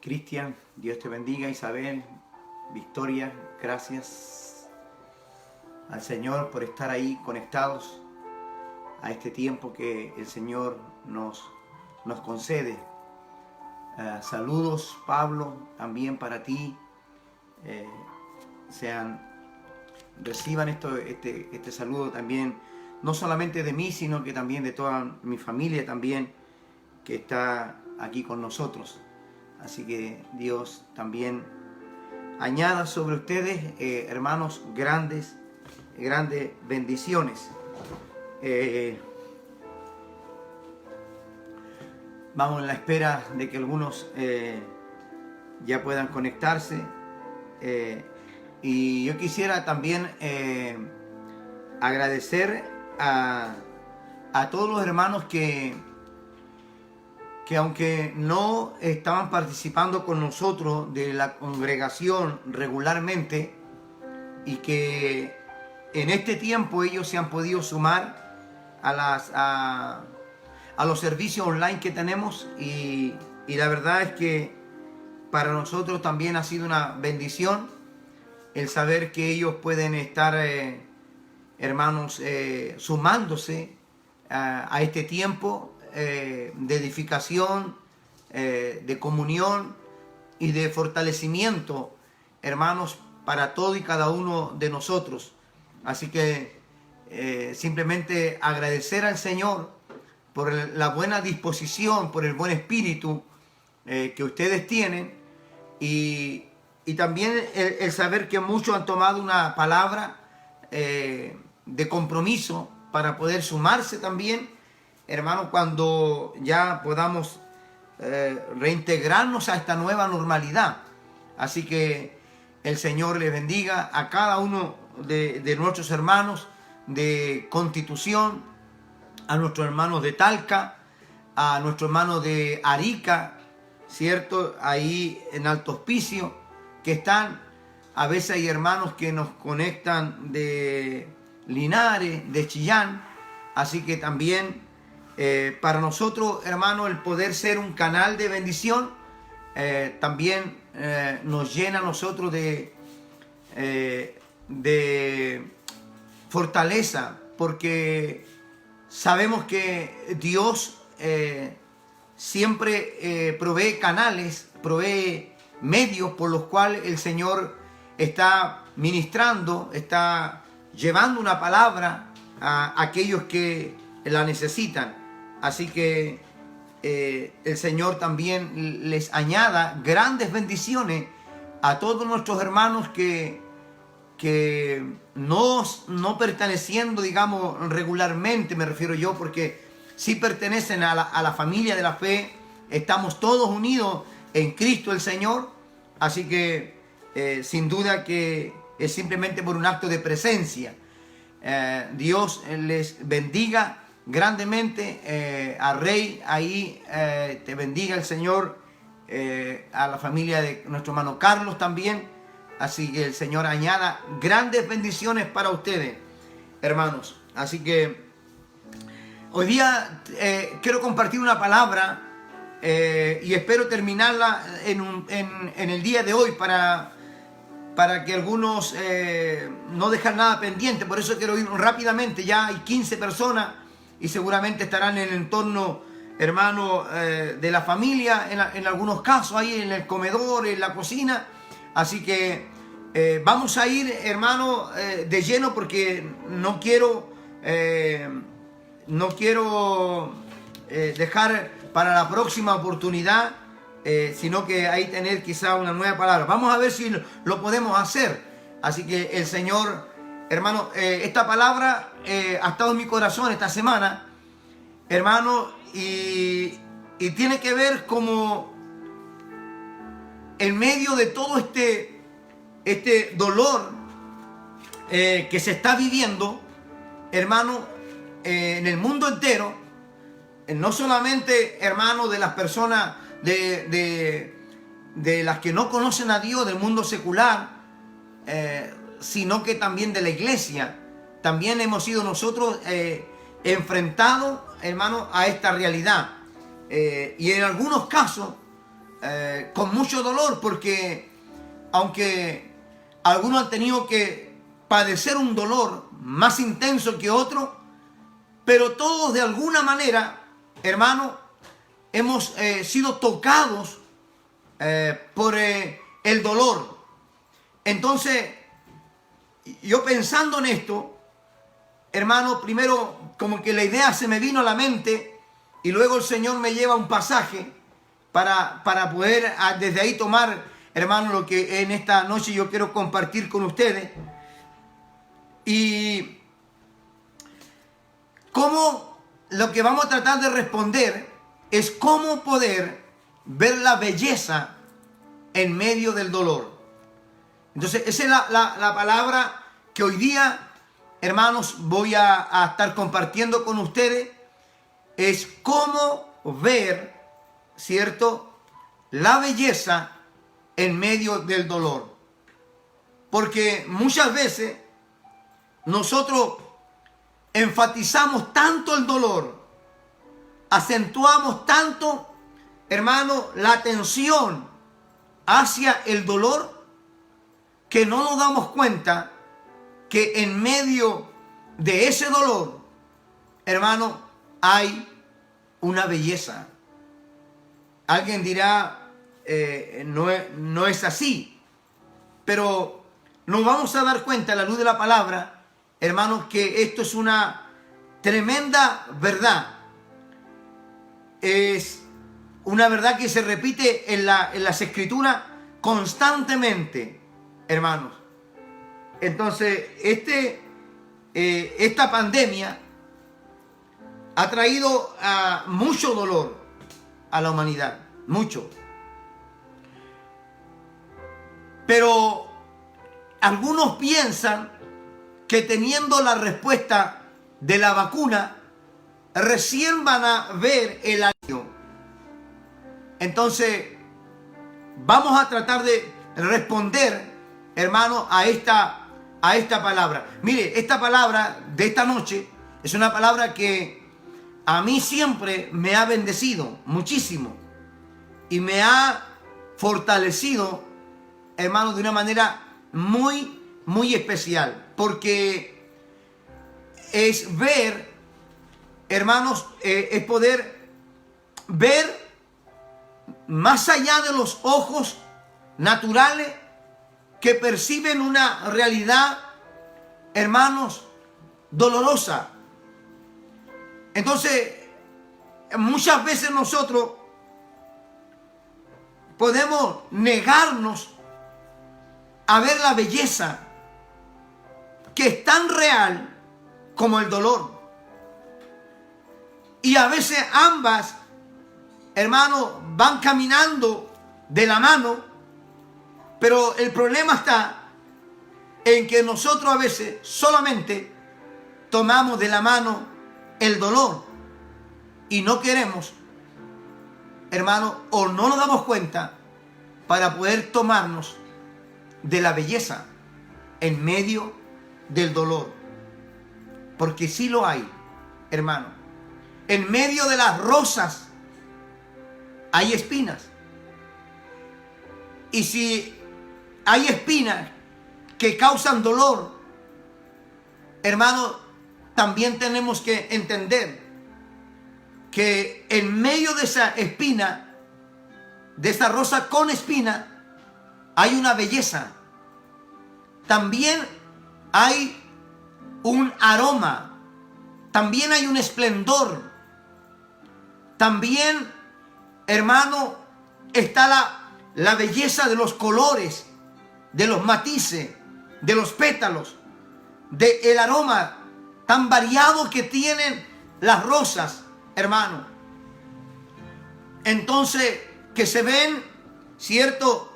Cristian, Dios te bendiga. Isabel, Victoria, gracias al Señor por estar ahí conectados a este tiempo que el Señor nos concede. Saludos, Pablo, también para ti. Reciban este saludo también, no solamente de mí, sino que también de toda mi familia también, que está aquí con nosotros. Así que Dios también añada sobre ustedes, hermanos, grandes bendiciones. Vamos en la espera de que algunos ya puedan conectarse. Y yo quisiera también agradecer a todos los hermanos que aunque no estaban participando con nosotros de la congregación regularmente, y que en este tiempo ellos se han podido sumar a los servicios online que tenemos, y la verdad es que para nosotros también ha sido una bendición el saber que ellos pueden estar, hermanos, sumándose a este tiempo de edificación, de comunión y de fortalecimiento, hermanos, para todo y cada uno de nosotros. Así que simplemente agradecer al Señor por la buena disposición, por el buen espíritu que ustedes tienen, y también el saber que muchos han tomado una palabra de compromiso para poder sumarse también, hermanos, cuando ya podamos reintegrarnos a esta nueva normalidad. Así que el Señor les bendiga a cada uno de nuestros hermanos de Constitución, a nuestros hermanos de Talca, a nuestros hermanos de Arica, ¿cierto? Ahí en Alto Hospicio, que están. A veces hay hermanos que nos conectan de Linares, de Chillán. Así que también para nosotros, hermanos, el poder ser un canal de bendición también nos llena a nosotros de fortaleza, porque sabemos que Dios siempre provee canales, provee medios por los cuales el Señor está ministrando, está llevando una palabra a aquellos que la necesitan. Así que el Señor también les añada grandes bendiciones a todos nuestros hermanos que no perteneciendo, digamos, regularmente, me refiero yo, porque sí pertenecen a la familia de la fe. Estamos todos unidos en Cristo el Señor. Así que sin duda que es simplemente por un acto de presencia. Dios les bendiga grandemente. A Rey, ahí te bendiga el Señor. A la familia de nuestro hermano Carlos también. Así que el Señor añada grandes bendiciones para ustedes, hermanos. Así que hoy día quiero compartir una palabra y espero terminarla en el día de hoy para que algunos no dejen nada pendiente. Por eso quiero ir rápidamente. Ya hay 15 personas y seguramente estarán en el entorno, hermano, de la familia, en algunos casos ahí en el comedor, en la cocina. Así que vamos a ir, hermano, de lleno, porque no quiero dejar para la próxima oportunidad, sino que ahí tener quizá una nueva palabra. Vamos a ver si lo podemos hacer. Así que el Señor, hermano, esta palabra ha estado en mi corazón esta semana, hermano, y tiene que ver como en medio de todo este dolor que se está viviendo, hermano, en el mundo entero, no solamente, hermano, de las personas de las que no conocen a Dios, del mundo secular, sino que también de la iglesia. También hemos sido nosotros enfrentados, hermano, a esta realidad. Y en algunos casos con mucho dolor, porque aunque algunos han tenido que padecer un dolor más intenso que otro, pero todos de alguna manera, hermano, hemos sido tocados por el dolor. Entonces, yo pensando en esto, hermano, primero como que la idea se me vino a la mente y luego el Señor me lleva a un pasaje para poder desde ahí tomar, hermano, lo que en esta noche yo quiero compartir con ustedes. Y cómo lo que vamos a tratar de responder es cómo poder ver la belleza en medio del dolor. Entonces, esa es la palabra que hoy día, hermanos, voy a estar compartiendo con ustedes. Es cómo ver, ¿cierto?, la belleza en medio del dolor. Porque muchas veces nosotros enfatizamos tanto el dolor, acentuamos tanto, hermano, la atención hacia el dolor, que no nos damos cuenta que en medio de ese dolor, hermano, hay una belleza. Alguien dirá, no es así, pero nos vamos a dar cuenta a la luz de la palabra, hermanos, que esto es una tremenda verdad. Es una verdad que se repite en las escrituras constantemente, hermanos. Entonces, esta pandemia ha traído mucho dolor a la humanidad, mucho. Pero algunos piensan que teniendo la respuesta de la vacuna, recién van a ver el alivio. Entonces, vamos a tratar de responder, hermano, a esta palabra. Mire, esta palabra de esta noche es una palabra que a mí siempre me ha bendecido muchísimo y me ha fortalecido, hermano, de una manera muy, muy especial, porque es ver, hermanos, es poder ver más allá de los ojos naturales que perciben una realidad, hermanos, dolorosa. Entonces, muchas veces nosotros podemos negarnos a ver la belleza que es tan real como el dolor. Y a veces ambas, hermanos, van caminando de la mano, pero el problema está en que nosotros a veces solamente tomamos de la mano el dolor y no queremos, hermano, o no nos damos cuenta para poder tomarnos de la belleza en medio del dolor. Porque sí lo hay, hermano. En medio de las rosas hay espinas. Y si hay espinas que causan dolor, hermano, también tenemos que entender que en medio de esa espina, de esa rosa con espina, hay una belleza. También hay un aroma. También hay un esplendor. También, hermano, está la belleza de los colores, de los matices, de los pétalos, del aroma tan variado que tienen las rosas, hermano. Entonces, que se ven, ¿cierto?,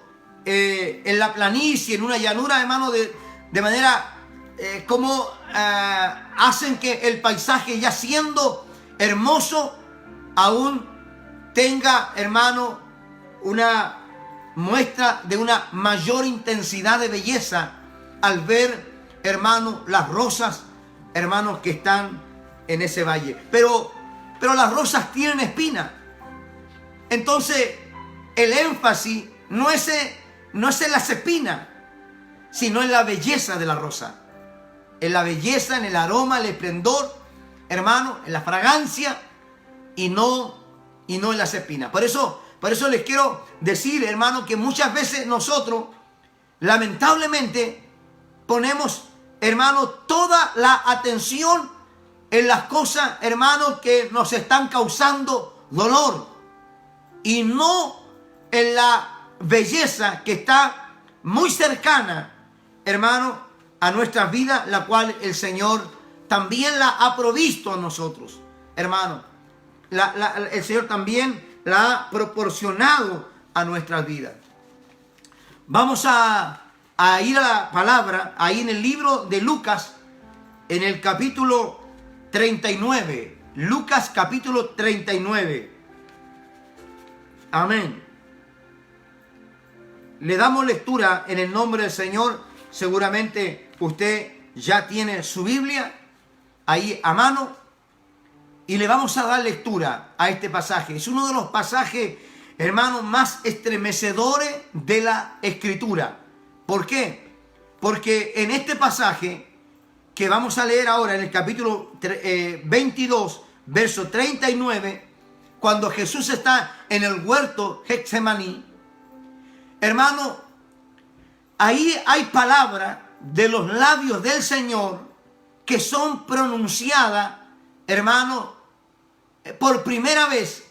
en la planicie, en una llanura, hermano, de manera como hacen que el paisaje, ya siendo hermoso, aún tenga, hermano, una muestra de una mayor intensidad de belleza al ver, hermano, las rosas, hermanos, que están en ese valle. Pero las rosas tienen espinas. Entonces, el énfasis no es en las espinas, sino en la belleza de la rosa. En la belleza, en el aroma, el esplendor, hermano, en la fragancia y no en las espinas. Por eso les quiero decir, hermano, que muchas veces nosotros, lamentablemente, ponemos, hermano, toda la atención en las cosas, hermano, que nos están causando dolor y no en la belleza que está muy cercana, hermano, a nuestras vidas, la cual el Señor también la ha provisto a nosotros, hermano. El Señor también la ha proporcionado a nuestras vidas. Vamos a ir a la palabra, ahí en el libro de Lucas, en el capítulo 39. Lucas capítulo 39. Amén. Le damos lectura en el nombre del Señor. Seguramente usted ya tiene su Biblia ahí a mano. Y le vamos a dar lectura a este pasaje. Es uno de los pasajes, hermanos, más estremecedores de la Escritura. ¿Por qué? Porque en este pasaje que vamos a leer ahora en el capítulo 22, verso 39, cuando Jesús está en el huerto Getsemaní, hermano, ahí hay palabras de los labios del Señor que son pronunciadas, hermano, por primera vez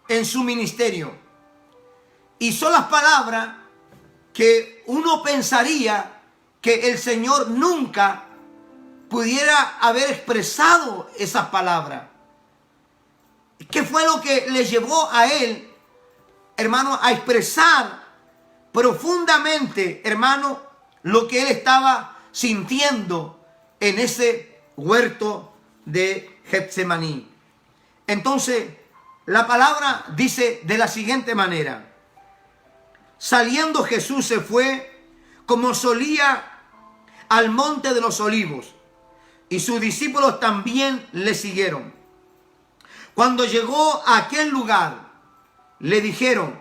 en su ministerio. Y son las palabras que uno pensaría que el Señor nunca pudiera haber expresado esas palabras. ¿Qué fue lo que le llevó a él, hermano, a expresar profundamente, hermano, lo que él estaba sintiendo en ese huerto de Getsemaní? Entonces, la palabra dice de la siguiente manera: saliendo Jesús se fue como solía al monte de los olivos, y sus discípulos también le siguieron. Cuando llegó a aquel lugar, le dijeron: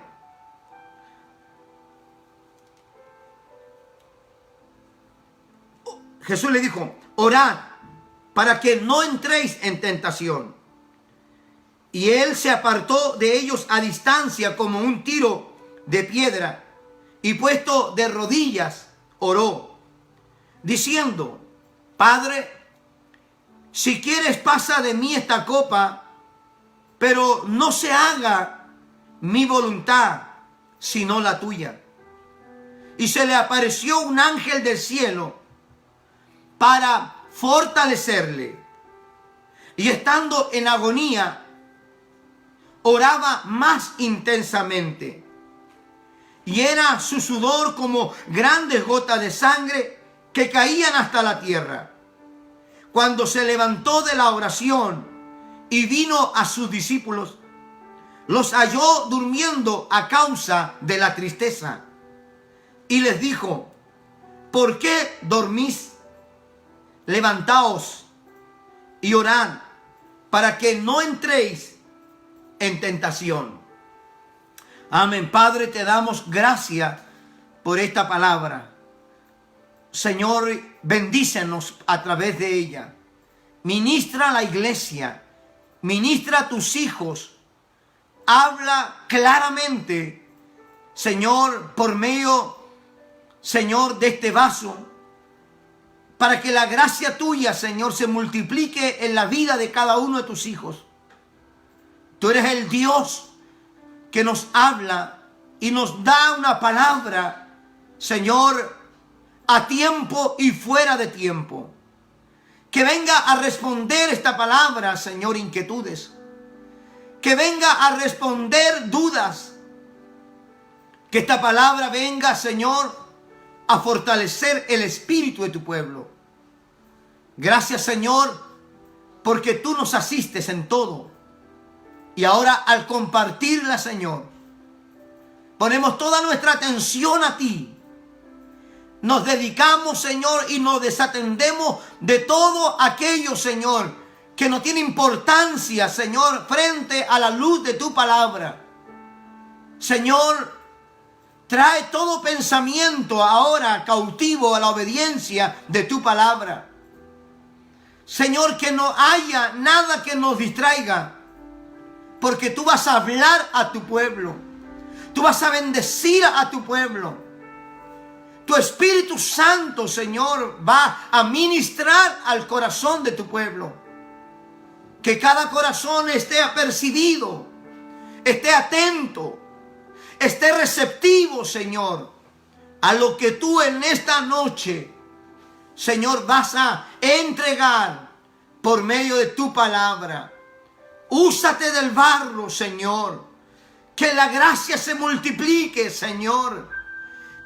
Jesús le dijo, orad para que no entréis en tentación. Y él se apartó de ellos a distancia como un tiro de piedra, y puesto de rodillas oró, diciendo: Padre, si quieres pasa de mí esta copa, pero no se haga mi voluntad, sino la tuya. Y se le apareció un ángel del cielo para fortalecerle. Y estando en agonía, oraba más intensamente. Y era su sudor como grandes gotas de sangre que caían hasta la tierra. Cuando se levantó de la oración y vino a sus discípulos, los halló durmiendo a causa de la tristeza. Y les dijo: ¿por qué dormís? Levantaos y orad para que no entréis en tentación. Amén. Padre, te damos gracias por esta palabra. Señor, bendícenos a través de ella. Ministra a la iglesia. Ministra a tus hijos. Habla claramente, Señor, por medio, Señor, de este vaso, para que la gracia tuya, Señor, se multiplique en la vida de cada uno de tus hijos. Tú eres el Dios que nos habla y nos da una palabra, Señor, a tiempo y fuera de tiempo. Que venga a responder esta palabra, Señor, inquietudes. Que venga a responder dudas. Que esta palabra venga, Señor, a fortalecer el espíritu de tu pueblo. Gracias, Señor, porque tú nos asistes en todo. Y ahora, al compartirla, Señor, ponemos toda nuestra atención a ti. Nos dedicamos, Señor, y nos desatendemos de todo aquello, Señor, que no tiene importancia, Señor, frente a la luz de tu palabra. Señor, trae todo pensamiento ahora cautivo a la obediencia de tu palabra. Señor, que no haya nada que nos distraiga, porque tú vas a hablar a tu pueblo. Tú vas a bendecir a tu pueblo. Tu Espíritu Santo, Señor, va a ministrar al corazón de tu pueblo. Que cada corazón esté apercibido, esté atento, esté receptivo, Señor, a lo que tú en esta noche, Señor, vas a entregar por medio de tu palabra. Úsate del barro, Señor. Que la gracia se multiplique, Señor.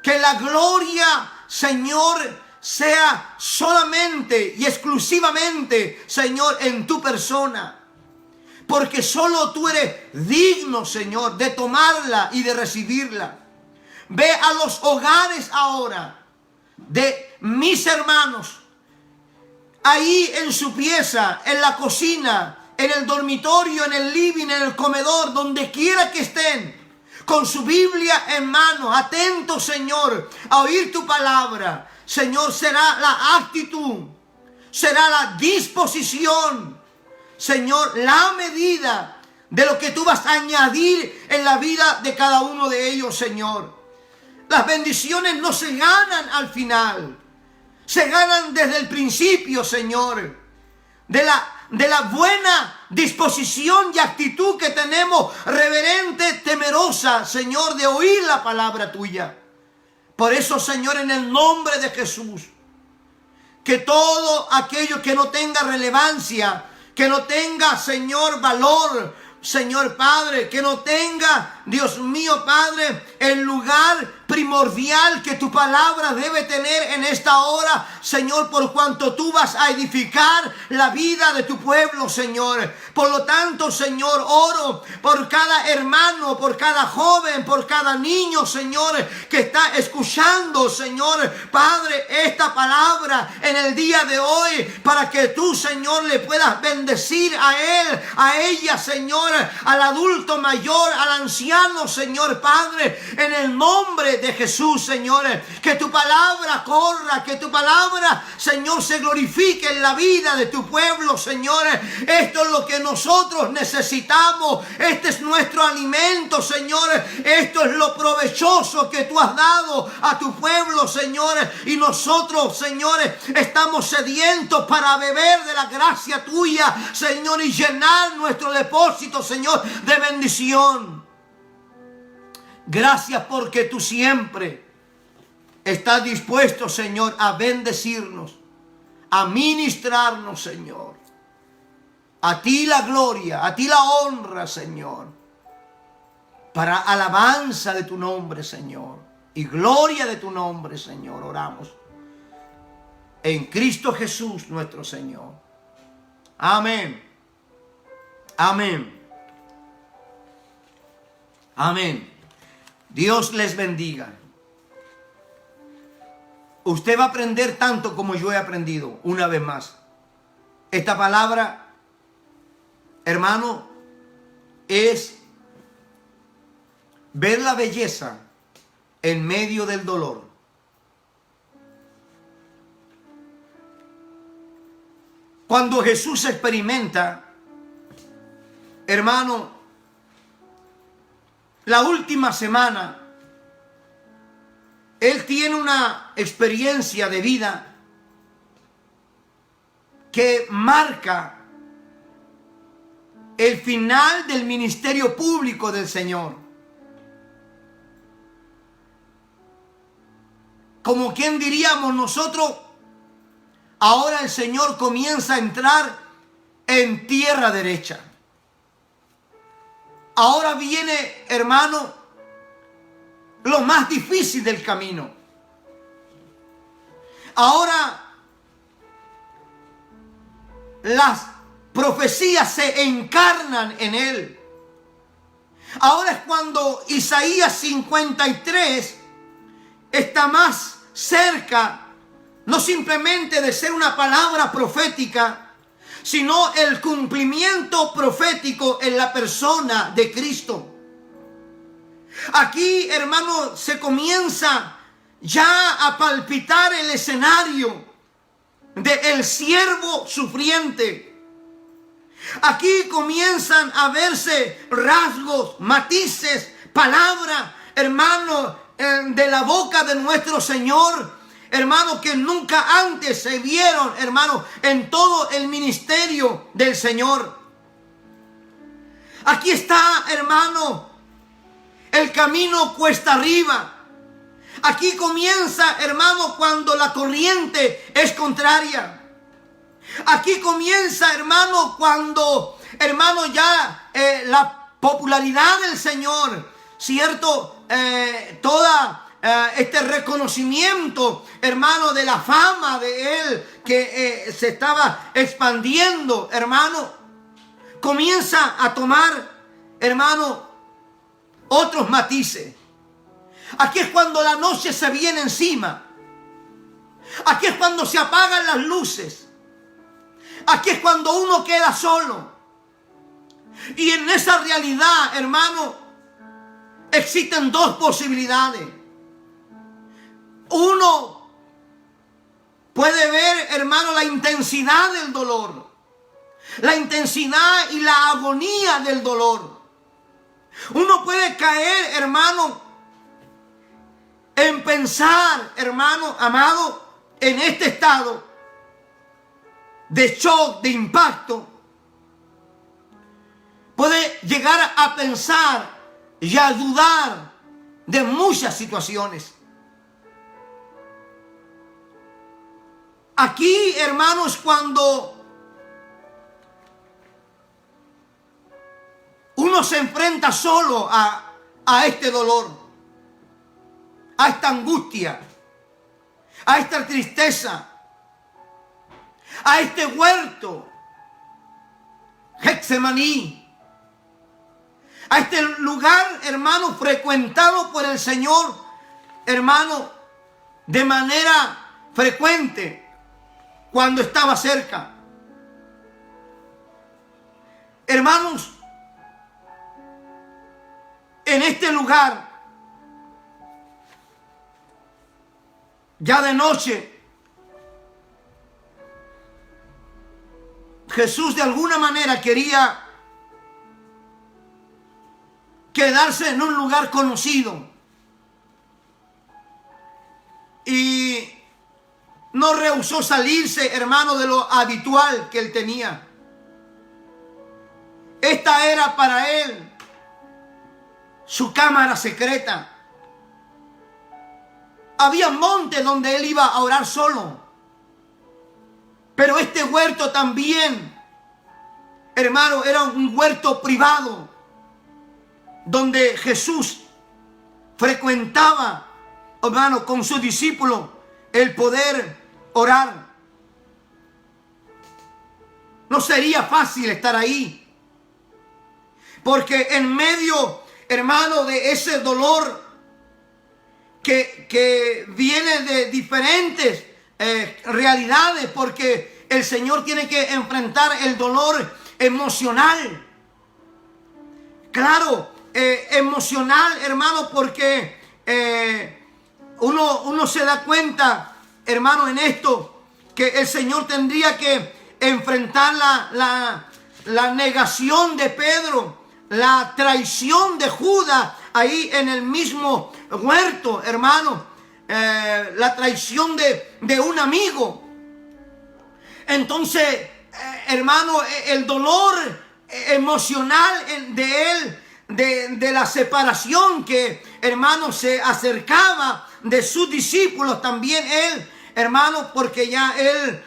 Que la gloria, Señor, sea solamente y exclusivamente, Señor, en tu persona. Porque solo tú eres digno, Señor, de tomarla y de recibirla. Ve a los hogares ahora de mis hermanos, ahí en su pieza, en la cocina, en el dormitorio, en el living, en el comedor, donde quiera que estén, con su Biblia en mano, atentos, Señor, a oír tu palabra. Señor, será la actitud, será la disposición, Señor, la medida de lo que tú vas a añadir en la vida de cada uno de ellos, Señor. Las bendiciones no se ganan al final, se ganan desde el principio, Señor, de la buena disposición y actitud que tenemos, reverente, temerosa, Señor, de oír la palabra tuya. Por eso, Señor, en el nombre de Jesús, que todo aquello que no tenga relevancia, que no tenga, Señor, valor, Señor Padre, que no tenga, Dios mío, Padre, el lugar primordial que tu palabra debe tener en esta hora, Señor, por cuanto tú vas a edificar la vida de tu pueblo, Señor. Por lo tanto, Señor, oro por cada hermano, por cada joven, por cada niño, Señor, que está escuchando, Señor, Padre, esta palabra en el día de hoy, para que tú, Señor, le puedas bendecir a él, a ella, Señor, al adulto mayor, al anciano, Señor, Padre, en el nombre de Jesús, Señor. Que tu palabra corra, que tu palabra, Señor, se glorifique en la vida de tu pueblo, Señor. Esto es lo que nosotros necesitamos. Este es nuestro alimento, Señor. Esto es lo provechoso que tú has dado a tu pueblo, Señor. Y nosotros, Señor, estamos sedientos para beber de la gracia tuya, Señor, y llenar nuestro depósito, Señor, de bendición. Gracias porque tú siempre estás dispuesto, Señor, a bendecirnos, a ministrarnos, Señor. A ti la gloria, a ti la honra, Señor, para alabanza de tu nombre, Señor, y gloria de tu nombre, Señor, oramos. En Cristo Jesús, nuestro Señor. Amén. Amén. Amén. Dios les bendiga. Usted va a aprender tanto como yo he aprendido, una vez más. Esta palabra, hermano, es ver la belleza en medio del dolor. Cuando Jesús experimenta, hermano, la última semana, Él tiene una experiencia de vida que marca el final del ministerio público del Señor. Como quien diríamos nosotros, ahora el Señor comienza a entrar en tierra derecha. Ahora viene, hermano, lo más difícil del camino. Ahora las profecías se encarnan en él. Ahora es cuando Isaías 53 está más cerca, no simplemente de ser una palabra profética, sino el cumplimiento profético en la persona de Cristo. Aquí, hermano, se comienza ya a palpitar el escenario del siervo sufriente. Aquí comienzan a verse rasgos, matices, palabras, hermano, de la boca de nuestro Señor, hermano, que nunca antes se vieron, hermano, en todo el ministerio del Señor. Aquí está, hermano, el camino cuesta arriba. Aquí comienza, hermano, cuando la corriente es contraria. Aquí comienza, hermano, cuando, hermano, ya la popularidad del Señor, ¿cierto? Toda este reconocimiento, hermano, de la fama de Él que se estaba expandiendo, hermano, comienza a tomar, hermano, otros matices. Aquí es cuando la noche se viene encima. Aquí es cuando se apagan las luces. Aquí es cuando uno queda solo. Y en esa realidad, hermano, existen dos posibilidades. Uno puede ver, hermano, la intensidad del dolor, la intensidad y la agonía del dolor. Uno puede caer, hermano, en pensar, hermano amado, en este estado de shock, de impacto. Puede llegar a pensar y a dudar de muchas situaciones. Aquí, hermanos, cuando uno se enfrenta solo a este dolor, a esta angustia, a esta tristeza, a este huerto, Getsemaní, a este lugar, hermano, frecuentado por el Señor, hermano, de manera frecuente cuando estaba cerca. Hermanos, en este lugar, ya de noche, Jesús de alguna manera quería quedarse en un lugar conocido y no rehusó salirse, hermano, de lo habitual que él tenía. Esta era para él su cámara secreta. Había montes donde él iba a orar solo. Pero este huerto también, hermano, era un huerto privado donde Jesús frecuentaba, hermano, con sus discípulos el poder orar. No sería fácil estar ahí, porque en medio, hermano, de ese dolor que viene de diferentes realidades, porque el Señor tiene que enfrentar el dolor emocional. Claro, emocional, hermano, porque uno se da cuenta, hermano, en esto, que el Señor tendría que enfrentar la negación de Pedro, la traición de Judas, ahí en el mismo huerto, hermano, la traición de un amigo. Entonces, hermano, el dolor emocional de él, de la separación que, hermano, se acercaba de sus discípulos, también él, hermano, porque ya él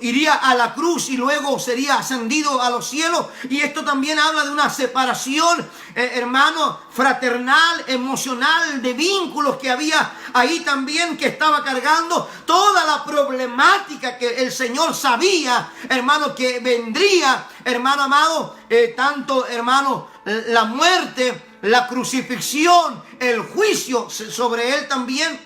iría a la cruz y luego sería ascendido a los cielos. Y esto también habla de una separación, hermano, fraternal, emocional, de vínculos que había ahí también, que estaba cargando toda la problemática que el Señor sabía, hermano, que vendría, hermano amado, tanto, hermano, la muerte, la crucifixión, el juicio sobre él también.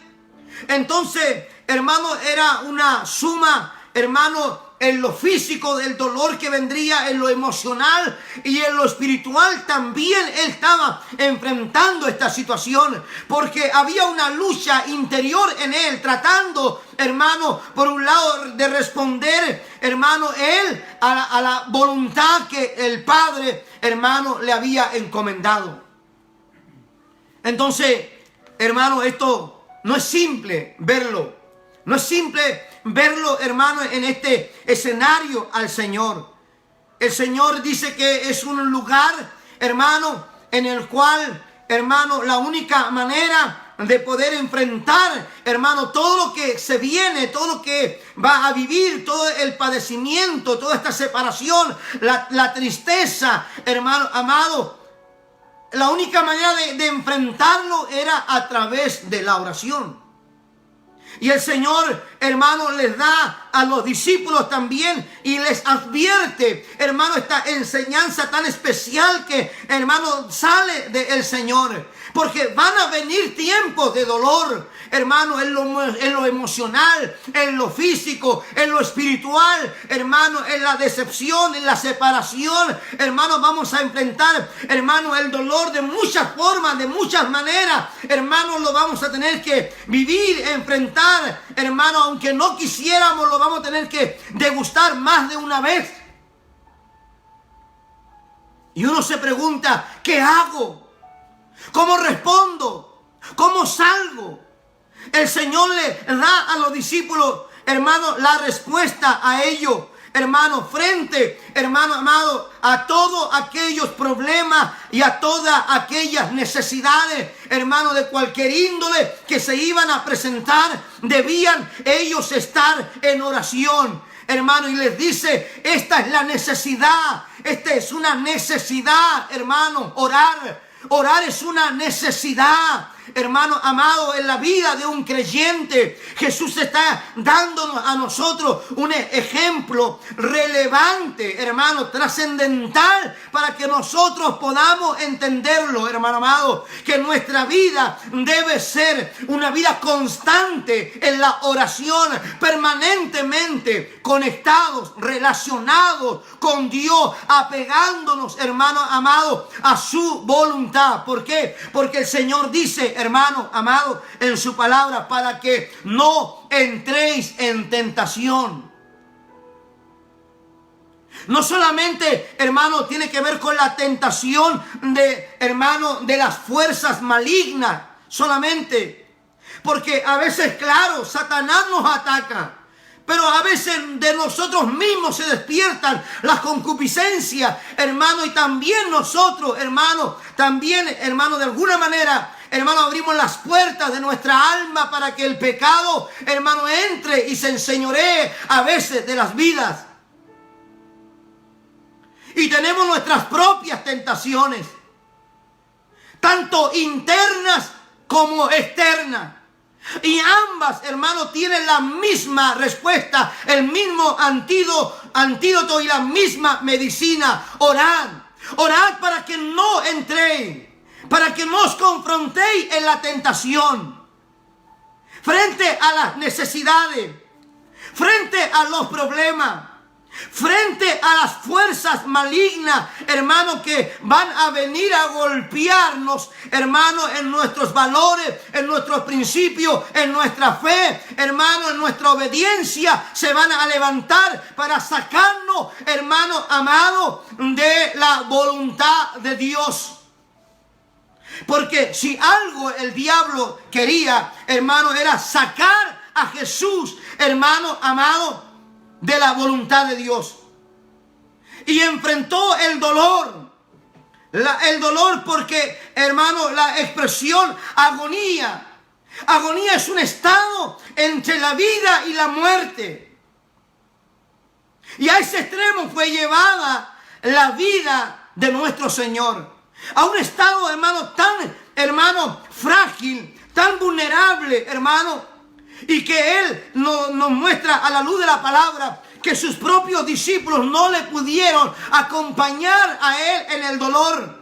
Entonces, hermano, era una suma, hermano, en lo físico, del dolor que vendría, en lo emocional y en lo espiritual también él estaba enfrentando esta situación, porque había una lucha interior en él, tratando, hermano, por un lado de responder, hermano, él a la voluntad que el Padre, hermano, le había encomendado. Entonces, hermano, esto no es simple verlo. No es simple verlo, hermano, en este escenario al Señor. El Señor dice que es un lugar, hermano, en el cual, hermano, la única manera de poder enfrentar, hermano, todo lo que se viene, todo lo que va a vivir, todo el padecimiento, toda esta separación, la tristeza, hermano amado, la única manera de enfrentarlo era a través de la oración. Y el Señor, hermano, les da a los discípulos también y les advierte, hermano, esta enseñanza tan especial que, hermano, sale del Señor. Porque van a venir tiempos de dolor, hermano, en lo emocional, en lo físico, en lo espiritual, hermano, en la decepción, en la separación, hermano, vamos a enfrentar, hermano, el dolor de muchas formas, de muchas maneras, hermano, lo vamos a tener que vivir, enfrentar, hermano, aunque no quisiéramos, lo vamos a tener que degustar más de una vez. Y uno se pregunta, ¿qué hago? ¿Cómo respondo? ¿Cómo salgo? El Señor le da a los discípulos, hermano, la respuesta a ello, hermano, frente, hermano amado, a todos aquellos problemas y a todas aquellas necesidades, hermano, de cualquier índole que se iban a presentar, debían ellos estar en oración, hermano, y les dice, esta es la necesidad, esta es una necesidad, hermano, orar. Orar es una necesidad, hermano amado, en la vida de un creyente. Jesús está dándonos a nosotros un ejemplo relevante, hermano, trascendental, para que nosotros podamos entenderlo, hermano amado, que nuestra vida debe ser una vida constante en la oración, permanentemente conectados, relacionados con Dios, apegándonos, hermano amado, a su voluntad. ¿Por qué? Porque el Señor dice, hermano amado, en su palabra, para que no entréis en tentación. No solamente, hermano, tiene que ver con la tentación de, hermano, de las fuerzas malignas, solamente. Porque a veces, claro, Satanás nos ataca. Pero a veces de nosotros mismos se despiertan las concupiscencias, hermano, y también nosotros, hermano, de alguna manera, hermano, abrimos las puertas de nuestra alma para que el pecado, hermano, entre y se enseñoree a veces de las vidas. Y tenemos nuestras propias tentaciones, tanto internas como externas. Y ambas, hermanos, tienen la misma respuesta, el mismo antídoto y la misma medicina. Orad, orad para que no entréis, para que no os confrontéis en la tentación. Frente a las necesidades, frente a los problemas, frente a las fuerzas malignas, hermano, que van a venir a golpearnos, hermano, en nuestros valores, en nuestros principios, en nuestra fe, hermano, en nuestra obediencia, se van a levantar para sacarnos, hermano amado, de la voluntad de Dios. Porque si algo el diablo quería, hermano, era sacar a Jesús, hermano amado, de la voluntad de Dios. Y enfrentó el dolor. El dolor porque, hermano, la expresión agonía. Agonía es un estado entre la vida y la muerte. Y a ese extremo fue llevada la vida de nuestro Señor. A un estado, hermano, tan frágil, tan vulnerable, hermano. Y que Él nos muestra a la luz de la palabra que sus propios discípulos no le pudieron acompañar a Él en el dolor.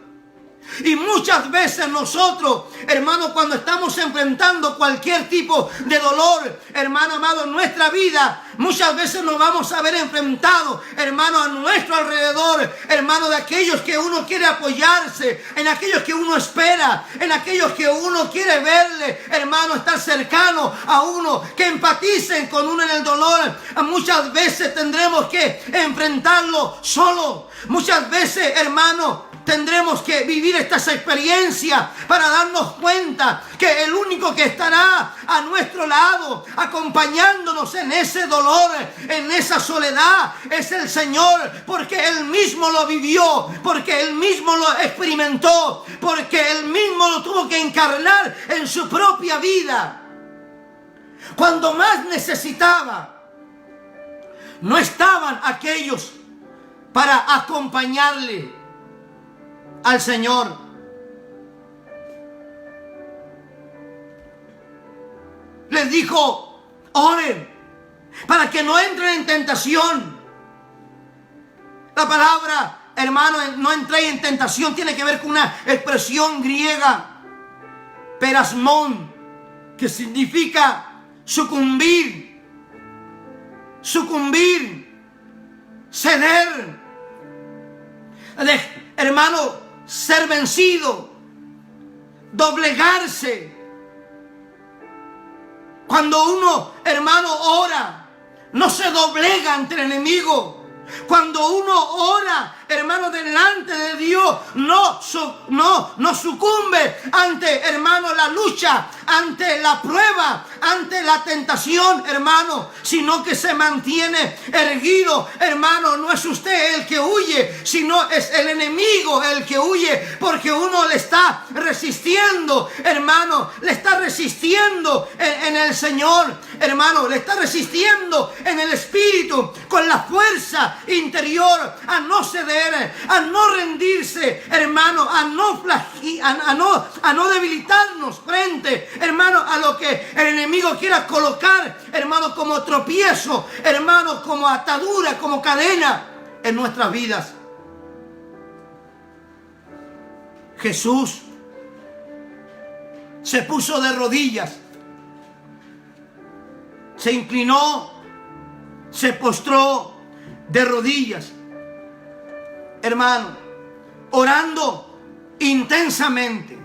Y muchas veces nosotros, hermano, cuando estamos enfrentando cualquier tipo de dolor, hermano amado, en nuestra vida, muchas veces nos vamos a ver enfrentados, hermano, a nuestro alrededor, hermano, de aquellos que uno quiere apoyarse, en aquellos que uno espera, en aquellos que uno quiere verle, hermano, estar cercano a uno, que empaticen con uno en el dolor. Muchas veces tendremos que enfrentarlo solo. Muchas veces, hermano, tendremos que vivir estas experiencias para darnos cuenta que el único que estará a nuestro lado, acompañándonos en ese dolor, en esa soledad, es el Señor, porque Él mismo lo vivió, porque Él mismo lo experimentó, porque Él mismo lo tuvo que encarnar en su propia vida. Cuando más necesitaba, no estaban aquellos para acompañarle al Señor. Les dijo: oren para que no entren en tentación. La palabra, hermano, no entréis en tentación, tiene que ver con una expresión griega, perasmón, que significa sucumbir, ceder, hermano, ser vencido, doblegarse. Cuando uno, hermano, ora, no se doblega ante el enemigo. Cuando uno ora, hermano, delante de Dios, no sucumbe ante, hermano, la lucha, ante la prueba, ante la tentación, hermano, sino que se mantiene erguido. Hermano, no es usted el que huye, sino es el enemigo el que huye, porque uno le está resistiendo, hermano, le está resistiendo en el Señor, hermano, le está resistiendo en el Espíritu, con la fuerza interior, a no ceder, a no rendirse, hermano, a no debilitarnos frente, hermano, a lo que el enemigo quiera colocar, hermano, como tropiezo, hermano, como atadura, como cadena en nuestras vidas. Jesús se puso de rodillas, se inclinó, se postró de rodillas, hermano, orando intensamente.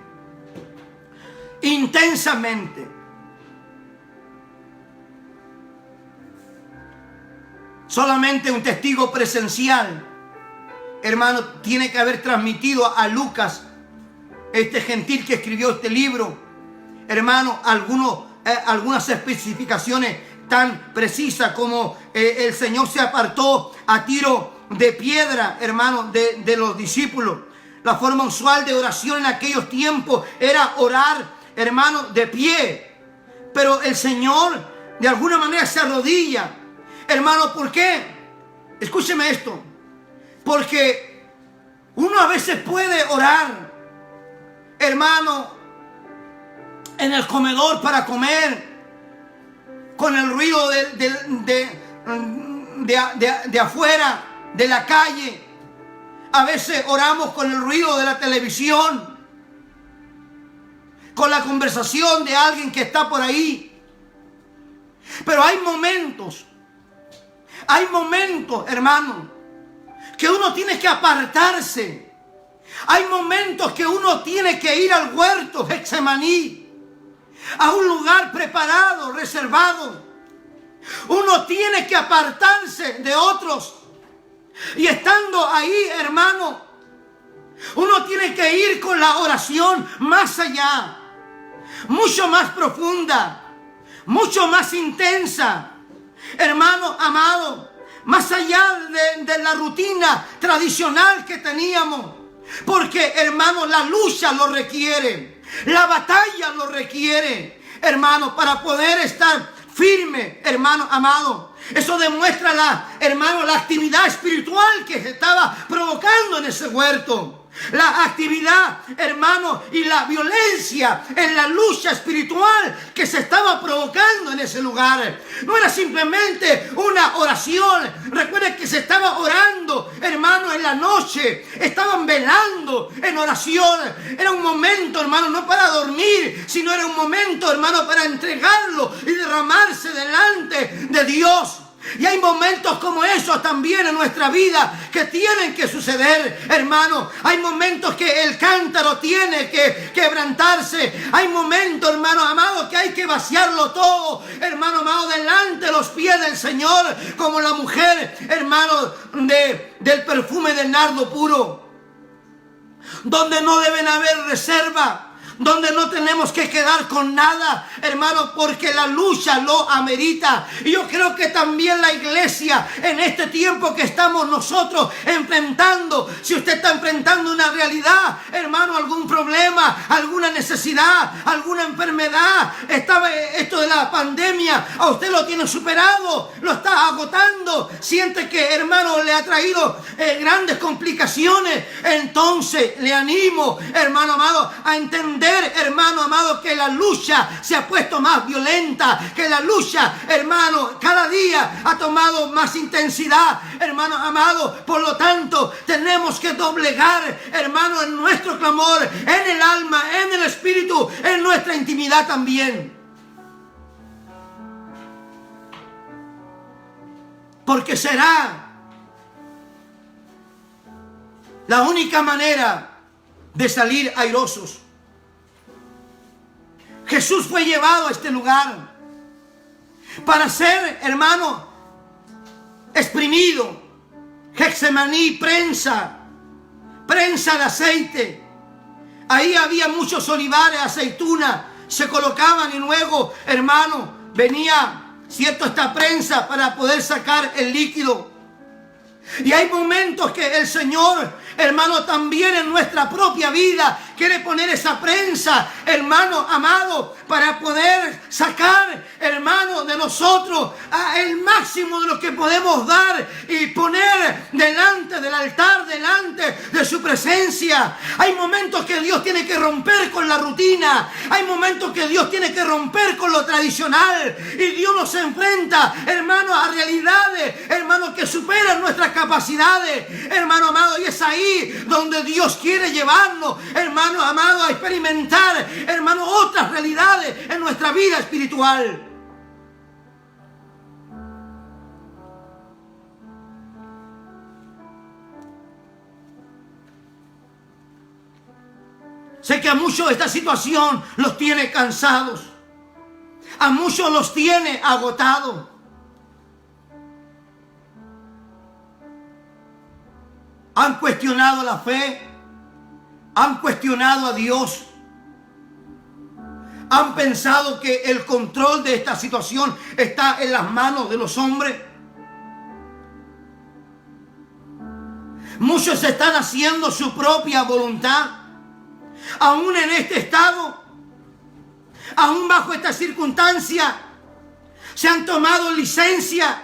Solamente un testigo presencial, hermano, tiene que haber transmitido a Lucas, este gentil que escribió este libro, hermano, algunas especificaciones tan precisas como el Señor se apartó a tiro de piedra, hermano, de los discípulos. La forma usual de oración en aquellos tiempos era orar, hermano, de pie. Pero el Señor de alguna manera se arrodilla. Hermano, ¿por qué? Escúcheme esto. Porque uno a veces puede orar, hermano, en el comedor para comer, con el ruido de afuera, de la calle. A veces oramos con el ruido de la televisión, con la conversación de alguien que está por ahí. Pero hay momentos, hermano, que uno tiene que apartarse. Hay momentos que uno tiene que ir al huerto Getsemaní, a un lugar preparado, reservado. Uno tiene que apartarse de otros. Y estando ahí, hermano, uno tiene que ir con la oración más allá, mucho más profunda, mucho más intensa, hermano amado, más allá de la rutina tradicional que teníamos. Porque, hermano, la lucha lo requiere, la batalla lo requiere, hermano, para poder estar firme, hermano amado. Eso demuestra la actividad espiritual que se estaba provocando en ese huerto. La actividad, hermano, y la violencia en la lucha espiritual que se estaba provocando en ese lugar. No era simplemente una oración. Recuerden que se estaba orando, hermano, en la noche. Estaban velando en oración. Era un momento, hermano, no para dormir, sino era un momento, hermano, para entregarlo y derramarse delante de Dios. Y hay momentos como esos también en nuestra vida que tienen que suceder, hermano. Hay momentos que el cántaro tiene que quebrantarse. Hay momentos, hermano amado, que hay que vaciarlo todo, hermano amado, delante de los pies del Señor, como la mujer, hermano, del perfume del nardo puro, donde no deben haber reserva, donde no tenemos que quedar con nada, hermano, porque la lucha lo amerita. Y yo creo que también la iglesia, en este tiempo que estamos nosotros enfrentando, si usted está enfrentando una realidad, hermano, algún problema, alguna necesidad, alguna enfermedad, esto de la pandemia, a usted lo tiene superado, lo está agotando, siente que, hermano, le ha traído grandes complicaciones, entonces le animo, hermano amado, a entender, hermano amado, que la lucha se ha puesto más violenta, que la lucha, hermano, cada día ha tomado más intensidad, hermano amado. Por lo tanto, tenemos que doblegar, hermano, en nuestro clamor, en el alma, en el espíritu, en nuestra intimidad también. Porque será la única manera de salir airosos. Jesús fue llevado a este lugar para ser, hermano, exprimido. Getsemaní, prensa de aceite. Ahí había muchos olivares, aceitunas, se colocaban y luego, hermano, venía, cierto, esta prensa para poder sacar el líquido. Y hay momentos que el Señor, hermano, también en nuestra propia vida quiere poner esa prensa, hermano amado, para poder sacar, hermano, de nosotros el máximo de lo que podemos dar y poner delante del altar, delante de su presencia. Hay momentos que Dios tiene que romper con la rutina. Hay momentos que Dios tiene que romper con lo tradicional. Y Dios nos enfrenta, hermano, a realidades, hermano, que superan nuestras capacidades, hermano amado. Y es ahí donde Dios quiere llevarnos, hermano amado, a experimentar, hermano, otras realidades en nuestra vida espiritual. Sé que a muchos esta situación los tiene cansados, a muchos los tiene agotados. Han cuestionado la fe, han cuestionado a Dios, han pensado que el control de esta situación está en las manos de los hombres. Muchos están haciendo su propia voluntad, aún en este estado, aún bajo esta circunstancia. Se han tomado licencia,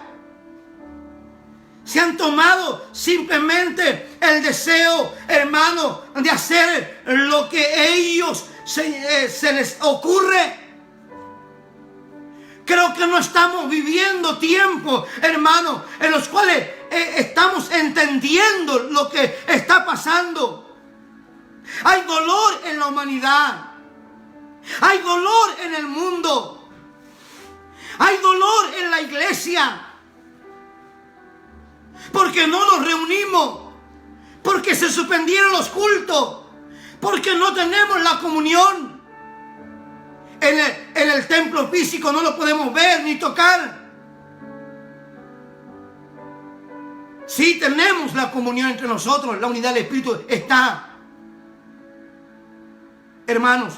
se han tomado simplemente el deseo, hermano, de hacer lo que ellos se les ocurre. Creo que no estamos viviendo tiempos, hermano, en los cuales estamos entendiendo lo que está pasando. Hay dolor en la humanidad, hay dolor en el mundo, hay dolor en la iglesia, porque no nos reunimos, porque se suspendieron los cultos, porque no tenemos la comunión. En el templo físico no lo podemos ver ni tocar. Sí tenemos la comunión entre nosotros, la unidad del Espíritu está. Hermanos,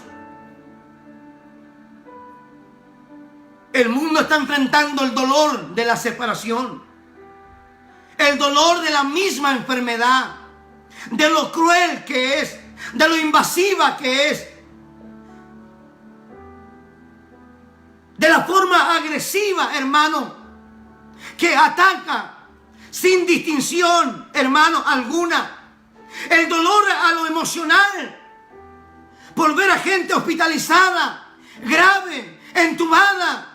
el mundo está enfrentando el dolor de la separación, el dolor de la misma enfermedad, de lo cruel que es, de lo invasiva que es, de la forma agresiva, hermano, que ataca sin distinción, hermano, alguna. El dolor a lo emocional, por ver a gente hospitalizada, grave, entubada,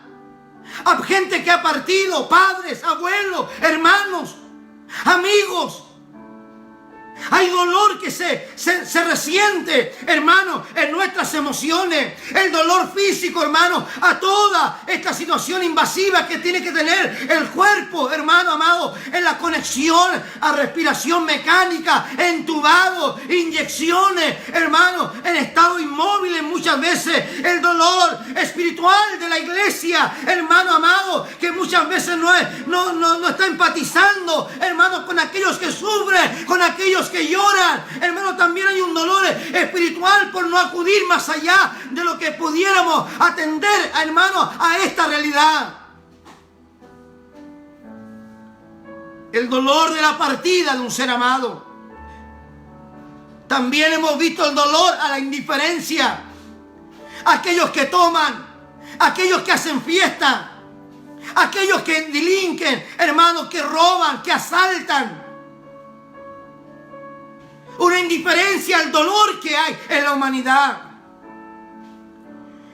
a gente que ha partido, padres, abuelos, hermanos, amigos. Hay dolor que se resiente, hermano, en nuestras emociones. El dolor físico, hermano, a toda esta situación invasiva que tiene que tener el cuerpo, hermano amado, en la conexión a respiración mecánica, entubado, inyecciones, hermano, en estado inmóvil muchas veces. El dolor espiritual de la iglesia, hermano amado, que muchas veces no está empatizando, hermano, con aquellos que sufren, con aquellos que lloran. Hermano, también hay un dolor espiritual por no acudir más allá de lo que pudiéramos atender, hermano, a esta realidad. El dolor de la partida de un ser amado. También hemos visto el dolor a la indiferencia. Aquellos que toman, aquellos que hacen fiesta, aquellos que delinquen, hermanos, que roban, que asaltan. Una indiferencia al dolor que hay en la humanidad.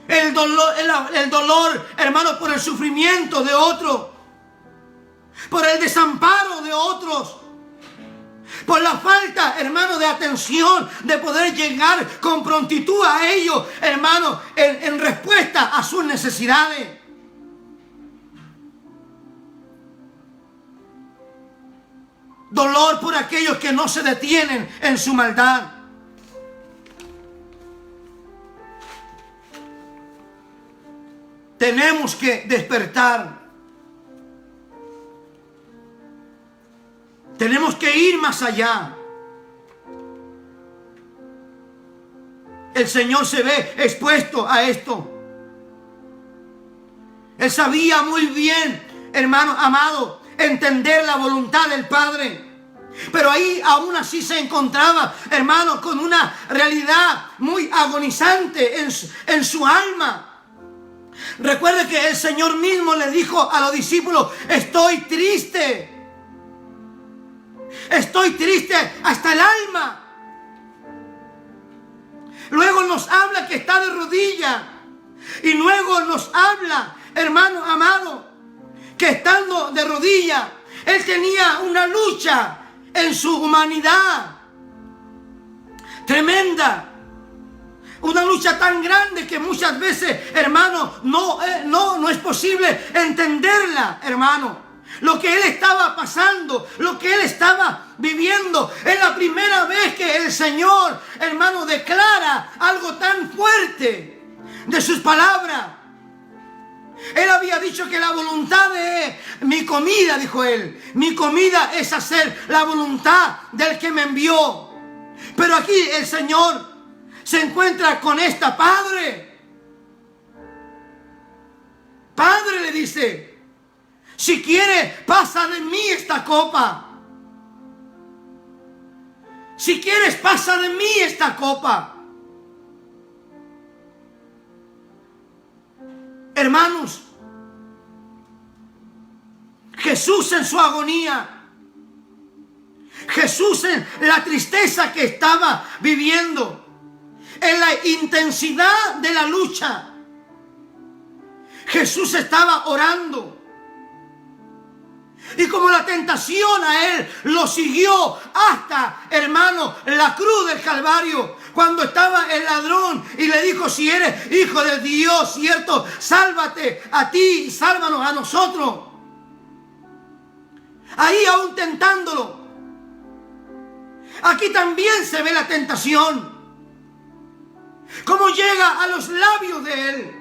El dolor, hermano, por el sufrimiento de otros, por el desamparo de otros, por la falta, hermano, de atención, de poder llegar con prontitud a ellos, hermano, en respuesta a sus necesidades. Dolor por aquellos que no se detienen en su maldad. Tenemos que despertar. Tenemos que ir más allá. El Señor se ve expuesto a esto. Él sabía muy bien, hermano amado, entender la voluntad del Padre. Pero ahí aún así se encontraba, hermano, con una realidad muy agonizante en su alma. Recuerde que el Señor mismo le dijo a los discípulos: estoy triste hasta el alma. Luego nos habla que está de rodillas. Y luego nos habla, hermano amado, que estando de rodillas, Él tenía una lucha en su humanidad tremenda. Una lucha tan grande que muchas veces, hermano, no es posible entenderla, hermano. Lo que Él estaba pasando, lo que Él estaba viviendo. Es la primera vez que el Señor, hermano, declara algo tan fuerte de sus palabras. Él había dicho que la voluntad de mi comida, dijo Él, mi comida es hacer la voluntad del que me envió. Pero aquí el Señor se encuentra con esta: Padre, le dice, si quieres, pasa de mí esta copa. Si quieres, pasa de mí esta copa. Hermanos, Jesús en su agonía, Jesús en la tristeza que estaba viviendo, en la intensidad de la lucha, Jesús estaba orando. Y como la tentación a Él lo siguió hasta, hermano, la cruz del Calvario, cuando estaba el ladrón y le dijo: si eres hijo de Dios, cierto, sálvate a ti y sálvanos a nosotros. Ahí aún tentándolo. Aquí también se ve la tentación. Cómo llega a los labios de Él.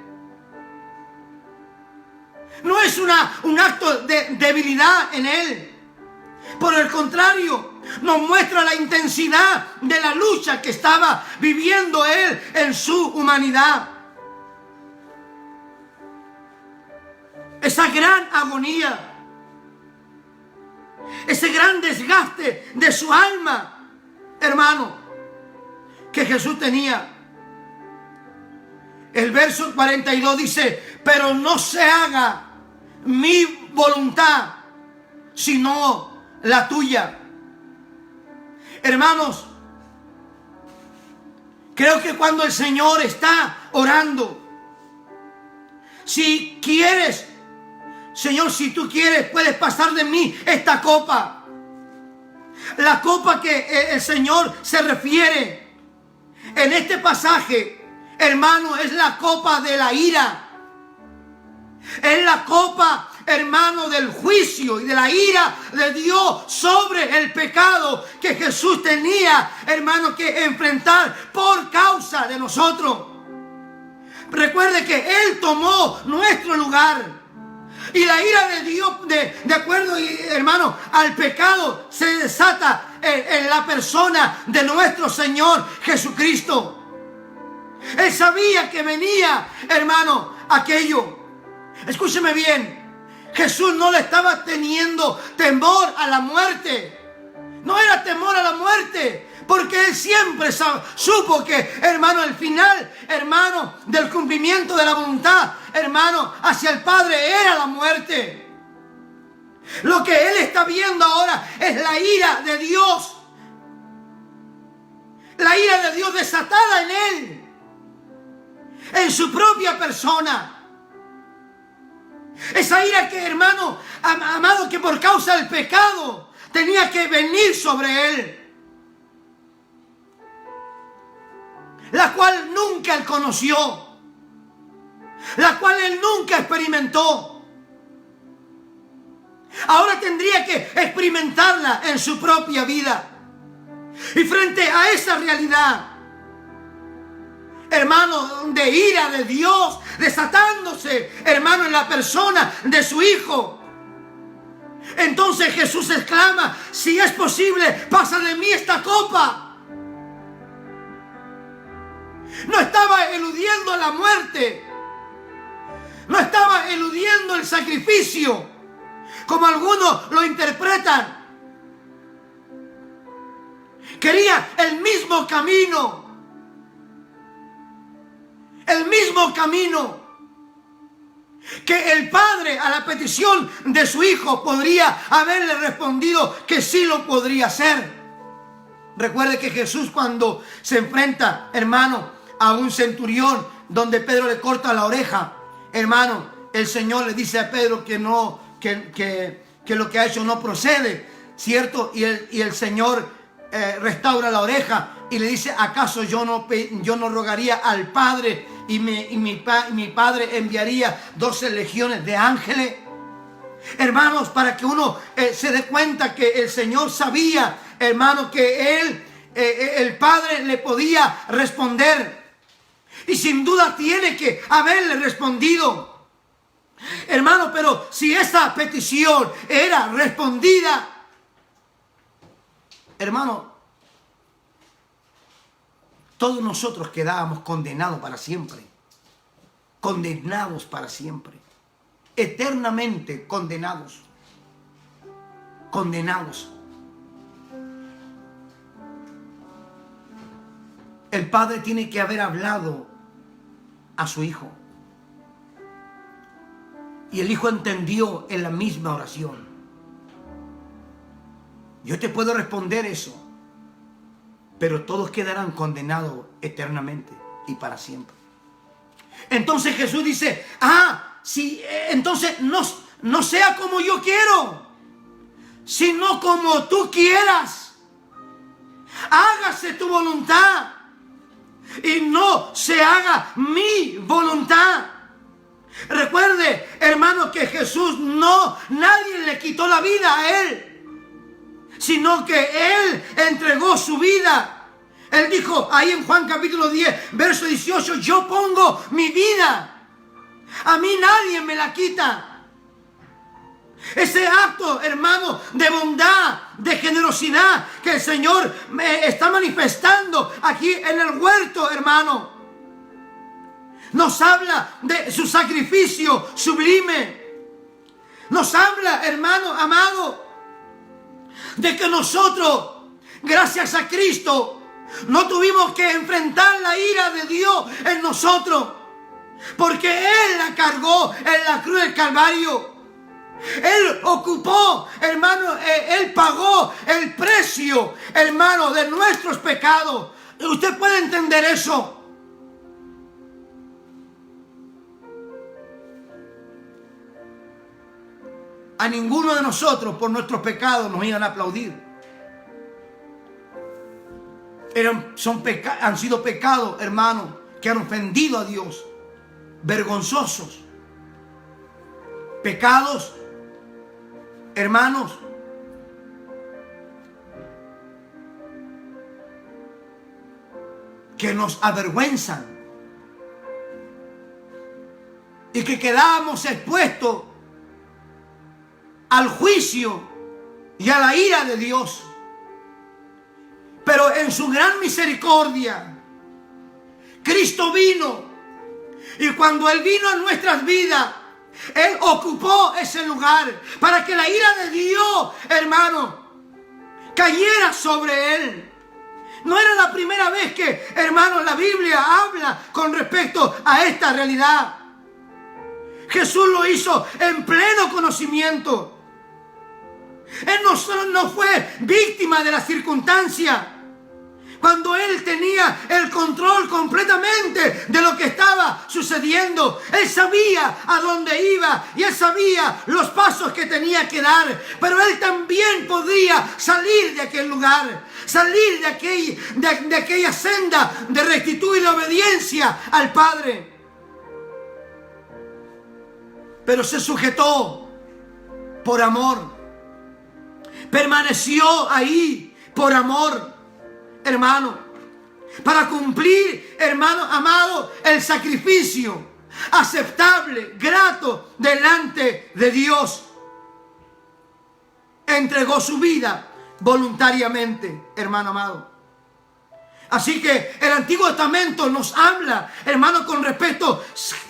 No es un acto de debilidad en Él. Por el contrario, nos muestra la intensidad de la lucha que estaba viviendo Él en su humanidad. Esa gran agonía, ese gran desgaste de su alma, hermano, que Jesús tenía. El verso 42 dice: pero no se haga mi voluntad, sino la tuya. Hermanos, creo que cuando el Señor está orando, si quieres, Señor, si tú quieres, puedes pasar de mí esta copa. La copa que el Señor se refiere en este pasaje, hermano, es la copa de la ira. Es la copa, hermano, del juicio y de la ira de Dios sobre el pecado que Jesús tenía, hermano, que enfrentar por causa de nosotros. Recuerde que Él tomó nuestro lugar. Y la ira de Dios, de acuerdo, hermano, al pecado, se desata en la persona de nuestro Señor Jesucristo. Él sabía que venía, hermano, aquello. Escúcheme bien. Jesús no le estaba teniendo temor a la muerte. No era temor a la muerte. Porque Él siempre supo que, hermano, el final, hermano, del cumplimiento de la voluntad, hermano, hacia el Padre era la muerte. Lo que Él está viendo ahora es la ira de Dios. La ira de Dios desatada en Él. En su propia persona. Esa ira que, hermano, amado, que por causa del pecado tenía que venir sobre Él. La cual nunca Él conoció, la cual Él nunca experimentó. Ahora tendría que experimentarla en su propia vida. Y frente a esa realidad, hermano, de ira de Dios desatándose, hermano, en la persona de su Hijo, entonces Jesús exclama: si es posible, pasa de mí esta copa. No estaba eludiendo la muerte. No estaba eludiendo el sacrificio, como algunos lo interpretan. Quería el mismo camino. El mismo camino que el Padre, a la petición de su Hijo, podría haberle respondido que sí lo podría hacer. Recuerde que Jesús, cuando se enfrenta, hermano, a un centurión donde Pedro le corta la oreja, hermano, el Señor le dice a Pedro que no, que lo que ha hecho no procede, ¿cierto? Y el Señor restaura la oreja y le dice: ¿acaso yo no rogaría al Padre y mi Padre enviaría 12 legiones de ángeles? Hermanos, para que uno se dé cuenta que el Señor sabía, hermano, que el Padre le podía responder. Y sin duda tiene que haberle respondido. Hermano, pero si esa petición era respondida, hermano, todos nosotros quedábamos condenados para siempre. Condenados para siempre. Eternamente condenados. Condenados. El Padre tiene que haber hablado a su Hijo. Y el Hijo entendió en la misma oración. Yo te puedo responder eso, pero todos quedarán condenados eternamente y para siempre. Entonces Jesús dice: sí, entonces no sea como yo quiero, sino como tú quieras. Hágase tu voluntad y no se haga mi voluntad. Recuerde, hermano, que Jesús nadie le quitó la vida a Él, sino que Él entregó su vida. Él dijo ahí en Juan capítulo 10, verso 18: yo pongo mi vida, a mí nadie me la quita. Ese acto, hermano, de bondad, de generosidad que el Señor está manifestando aquí en el huerto, hermano, nos habla de su sacrificio sublime. Nos habla, hermano amado, de que nosotros, gracias a Cristo, no tuvimos que enfrentar la ira de Dios en nosotros, porque Él la cargó en la cruz del Calvario. Él ocupó, hermano, Él pagó el precio, hermano, de nuestros pecados. ¿Usted puede entender eso? A ninguno de nosotros por nuestros pecados nos iban a aplaudir. Han sido pecados, hermanos, que han ofendido a Dios. Vergonzosos. Pecados, hermanos, que nos avergüenzan y que quedamos expuestos al juicio y a la ira de Dios. Pero en su gran misericordia, Cristo vino, y cuando Él vino a nuestras vidas, Él ocupó ese lugar para que la ira de Dios, hermano, cayera sobre Él. No era la primera vez que, hermano, la Biblia habla con respecto a esta realidad. Jesús lo hizo en pleno conocimiento. Él no fue víctima de la circunstancia. Cuando Él tenía el control completamente de lo que estaba sucediendo, Él sabía a dónde iba y Él sabía los pasos que tenía que dar. Pero Él también podía salir de aquel lugar, salir de aquella senda de rectitud y de obediencia al Padre. Pero se sujetó por amor. Permaneció ahí por amor, hermano, para cumplir, hermano amado, el sacrificio aceptable, grato delante de Dios. Entregó su vida voluntariamente, hermano amado. Así que el Antiguo Testamento nos habla, hermano, con respecto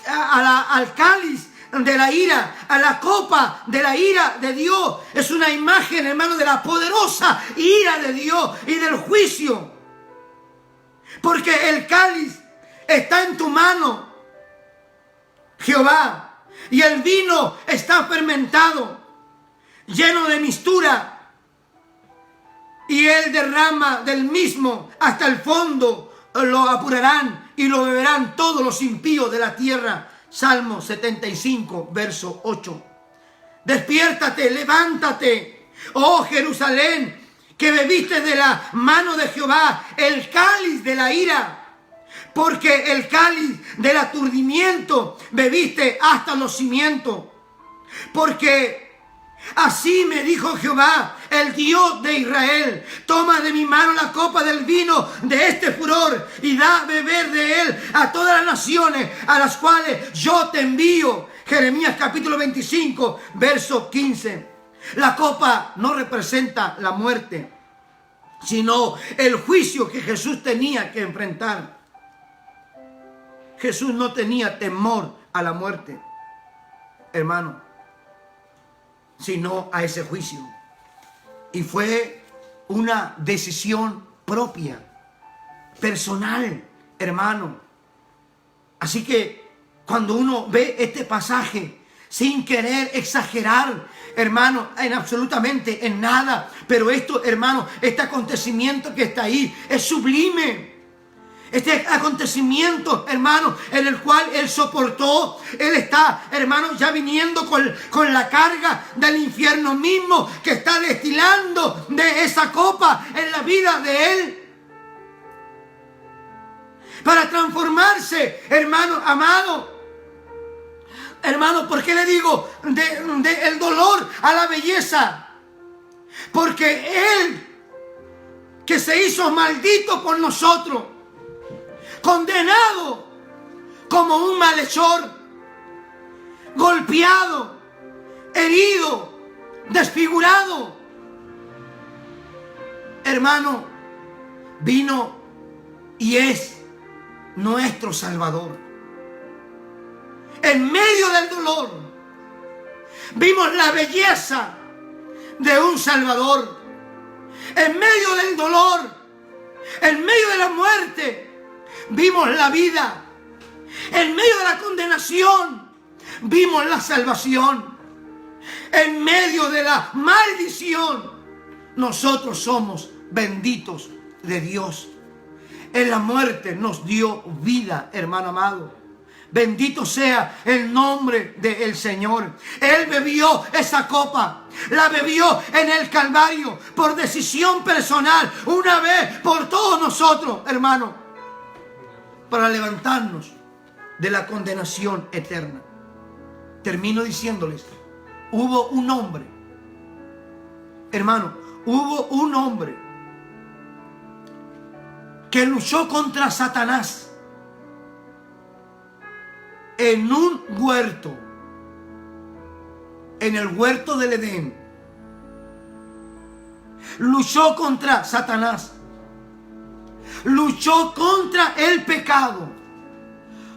al cáliz de la ira, a la copa de la ira de Dios. Es una imagen, hermano, de la poderosa ira de Dios y del juicio. Porque el cáliz está en tu mano, Jehová, y el vino está fermentado, lleno de mistura, y Él derrama del mismo hasta el fondo. Lo apurarán y lo beberán todos los impíos de la tierra. Salmo 75, verso 8. Despiértate, levántate, oh Jerusalén, que bebiste de la mano de Jehová el cáliz de la ira, porque el cáliz del aturdimiento bebiste hasta los cimientos. Porque así me dijo Jehová, el Dios de Israel: toma de mi mano la copa del vino de este furor y da a beber de él a todas las naciones a las cuales yo te envío. Jeremías capítulo 25, verso 15. La copa no representa la muerte, sino el juicio que Jesús tenía que enfrentar. Jesús no tenía temor a la muerte, hermano, sino a ese juicio. Y fue una decisión propia, personal, hermano. Así que cuando uno ve este pasaje, sin querer exagerar, hermano, en absolutamente en nada, pero esto, hermano, este acontecimiento que está ahí es sublime. Este acontecimiento, hermano, en el cual Él soportó, Él está, hermano, ya viniendo con la carga del infierno mismo que está destilando de esa copa en la vida de Él. Para transformarse, hermano amado. Hermano, ¿por qué le digo de el dolor a la belleza? Porque Él, que se hizo maldito por nosotros, condenado como un malhechor, golpeado, herido, desfigurado, hermano, vino y es nuestro Salvador. En medio del dolor vimos la belleza de un Salvador. En medio del dolor, en medio de la muerte, vimos la vida. En medio de la condenación, vimos la salvación. En medio de la maldición, nosotros somos benditos de Dios. En la muerte nos dio vida, hermano amado. Bendito sea el nombre del Señor. Él bebió esa copa. La bebió en el Calvario por decisión personal, una vez por todos nosotros, hermano, para levantarnos de la condenación eterna. Termino diciéndoles, hubo un hombre, hermano, hubo un hombre que luchó contra Satanás en un huerto, en el huerto del Edén. Luchó contra Satanás, luchó contra el pecado,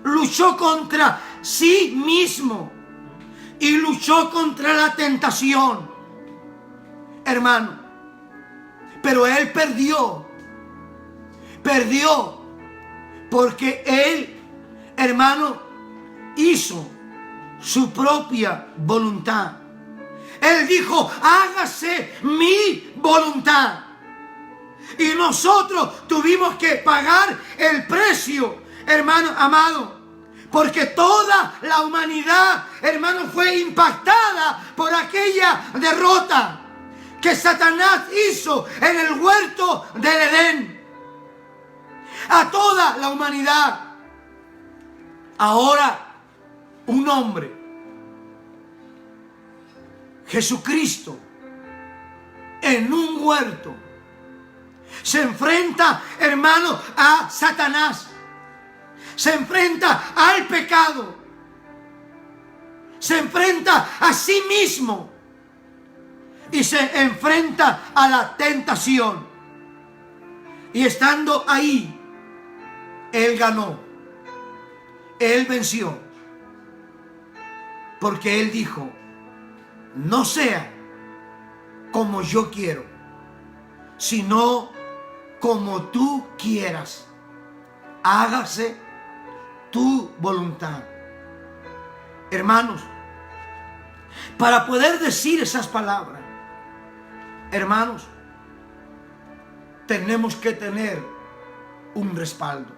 luchó contra sí mismo y luchó contra la tentación, hermano. Pero él perdió porque él, hermano, hizo su propia voluntad. Él dijo, hágase mi voluntad. Y nosotros tuvimos que pagar el precio, hermano amado, porque toda la humanidad, hermano, fue impactada por aquella derrota que Satanás hizo en el huerto del Edén. A toda la humanidad. Ahora, un hombre, Jesucristo, en un huerto, se enfrenta, hermano, a Satanás. Se enfrenta al pecado. Se enfrenta a sí mismo. Y se enfrenta a la tentación. Y estando ahí, él ganó. Él venció. Porque él dijo, no sea como yo quiero, sino como tú quieras. Hágase tu voluntad. Hermanos, para poder decir esas palabras, hermanos, tenemos que tener un respaldo.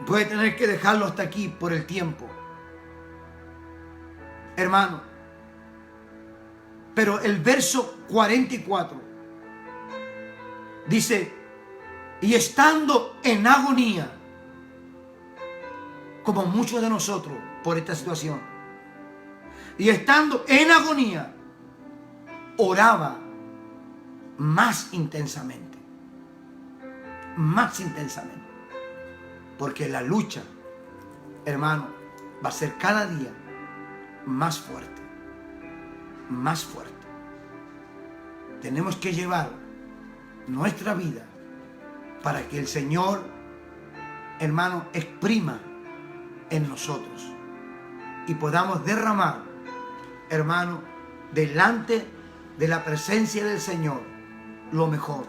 Voy a tener que dejarlo hasta aquí por el tiempo, hermano. Pero el verso 44 dice, y estando en agonía, como muchos de nosotros por esta situación, y estando en agonía, oraba más intensamente, porque la lucha, hermano, va a ser cada día más fuerte. Más fuerte. Tenemos que llevar nuestra vida para que el Señor, hermano, exprima en nosotros y podamos derramar, hermano, delante de la presencia del Señor lo mejor.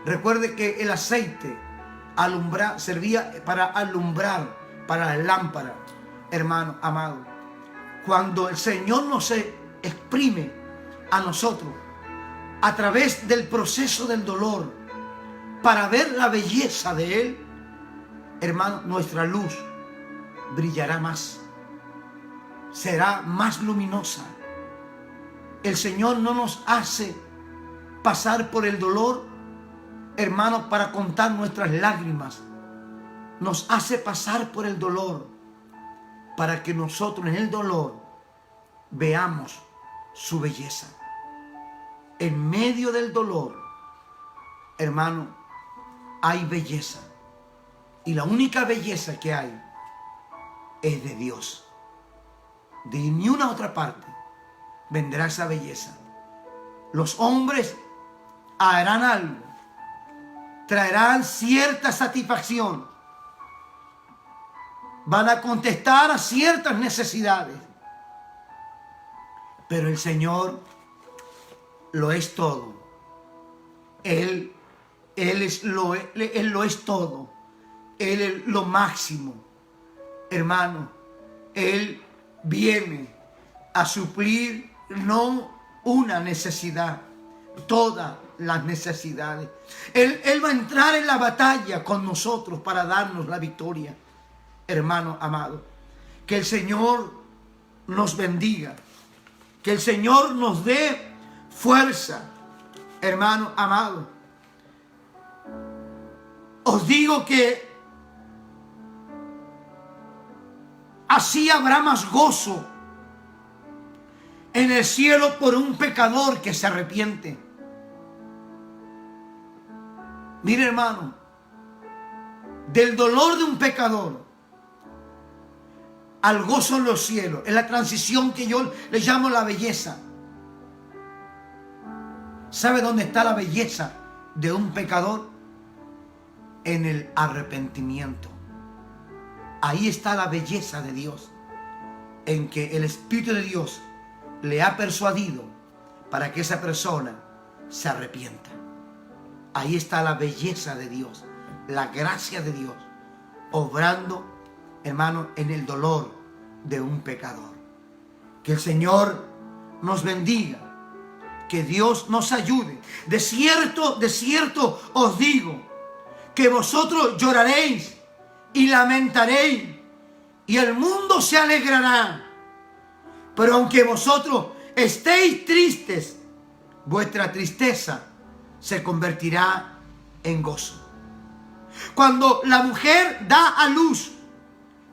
Recuerde que el aceite servía para alumbrar, para la lámpara, hermano amado. Cuando el Señor nos exprime a nosotros a través del proceso del dolor para ver la belleza de Él, hermano, nuestra luz brillará más, será más luminosa. El Señor no nos hace pasar por el dolor, hermano, para contar nuestras lágrimas. Nos hace pasar por el dolor para que nosotros en el dolor veamos su belleza. En medio del dolor, hermano, hay belleza. Y la única belleza que hay es de Dios. De ninguna otra parte vendrá esa belleza. Los hombres harán algo, traerán cierta satisfacción, van a contestar a ciertas necesidades, pero el Señor lo es todo. Él lo es todo. Él es lo máximo. Hermano, Él viene a suplir no una necesidad, todas las necesidades. Él va a entrar en la batalla con nosotros para darnos la victoria. Hermano amado, que el Señor nos bendiga, que el Señor nos dé fuerza. Hermano amado, os digo que así habrá más gozo en el cielo por un pecador que se arrepiente. Mire, hermano, del dolor de un pecador al gozo en los cielos, es la transición que yo le llamo la belleza. ¿Sabe dónde está la belleza de un pecador? En el arrepentimiento. Ahí está la belleza de Dios, en que el Espíritu de Dios le ha persuadido para que esa persona se arrepienta. Ahí está la belleza de Dios, la gracia de Dios, obrando, hermano, en el dolor de un pecador. Que el Señor nos bendiga, que Dios nos ayude. De cierto os digo, que vosotros lloraréis y lamentaréis, y el mundo se alegrará. Pero aunque vosotros estéis tristes, vuestra tristeza se convertirá en gozo. Cuando la mujer da a luz,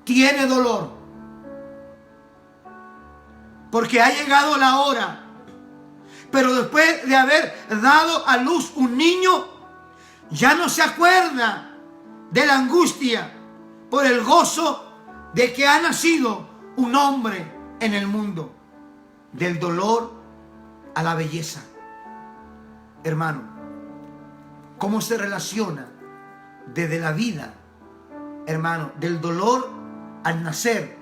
tiene dolor, porque ha llegado la hora. Pero después de haber dado a luz un niño, ya no se acuerda de la angustia por el gozo de que ha nacido un hombre en el mundo. Del dolor a la belleza. Hermano, ¿cómo se relaciona desde la vida, hermano, del dolor al nacer,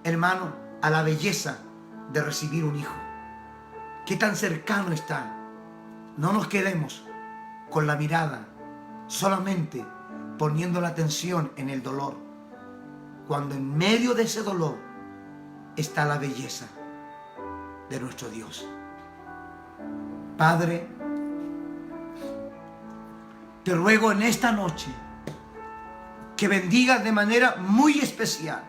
hermano, a la belleza de recibir un hijo? ¿Qué tan cercano está? No nos quedemos con la mirada solamente poniendo la atención en el dolor, cuando en medio de ese dolor está la belleza de nuestro Dios. Padre, te ruego en esta noche que bendigas de manera muy especial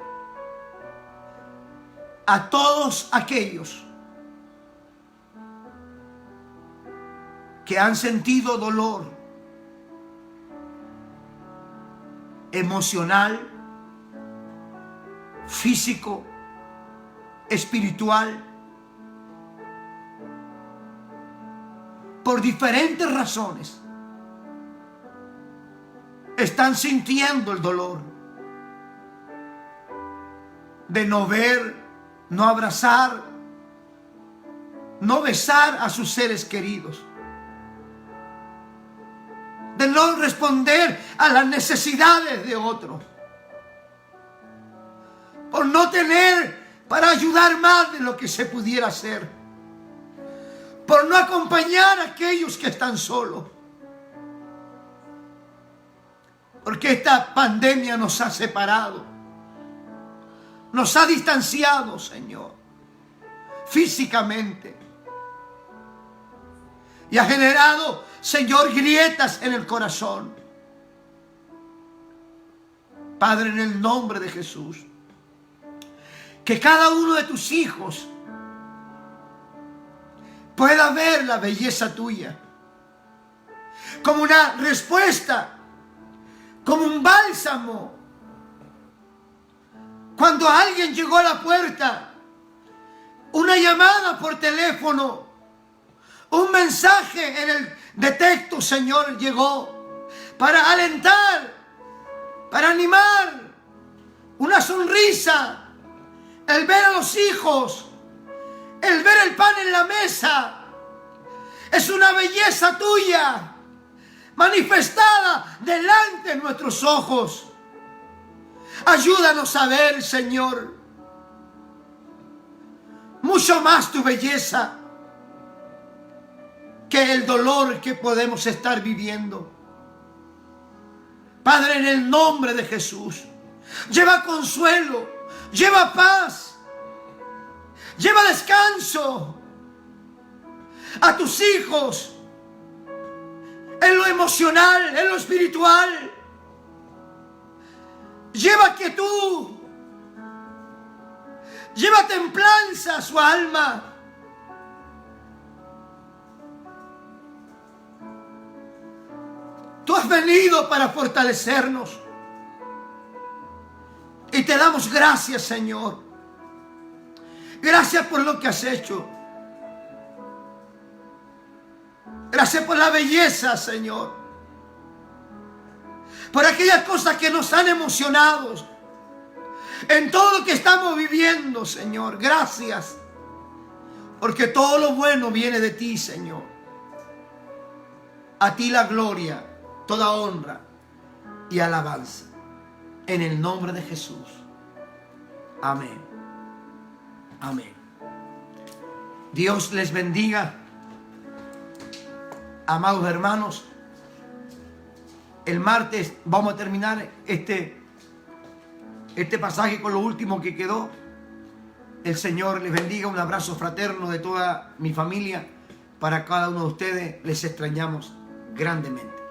a todos aquellos que han sentido dolor emocional, físico, espiritual, por diferentes razones. Están sintiendo el dolor de no ver, no abrazar, no besar a sus seres queridos, de no responder a las necesidades de otros, por no tener para ayudar más de lo que se pudiera hacer, por no acompañar a aquellos que están solos. Porque esta pandemia nos ha separado, nos ha distanciado, Señor, físicamente. Y ha generado, Señor, grietas en el corazón. Padre, en el nombre de Jesús, que cada uno de tus hijos pueda ver la belleza tuya como una respuesta, como un bálsamo. Cuando alguien llegó a la puerta, una llamada por teléfono, un mensaje en el de texto, Señor, llegó para alentar, para animar, una sonrisa, el ver a los hijos, el ver el pan en la mesa, es una belleza tuya manifestada delante de nuestros ojos. Ayúdanos a ver, Señor, mucho más tu belleza que el dolor que podemos estar viviendo. Padre, en el nombre de Jesús, lleva consuelo, lleva paz, Lleva descanso a tus hijos en lo emocional, en lo espiritual. Lleva quietud. Lleva templanza a su alma. Tú has venido para fortalecernos. Y te damos gracias, Señor. Gracias por lo que has hecho. Gracias por la belleza, Señor. Por aquellas cosas que nos han emocionado. En todo lo que estamos viviendo, Señor. Gracias. Porque todo lo bueno viene de ti, Señor. A ti la gloria, toda honra y alabanza. En el nombre de Jesús. Amén. Amén. Dios les bendiga. Amados hermanos, el martes vamos a terminar este pasaje con lo último que quedó. El Señor les bendiga. Un abrazo fraterno de toda mi familia. Para cada uno de ustedes, les extrañamos grandemente.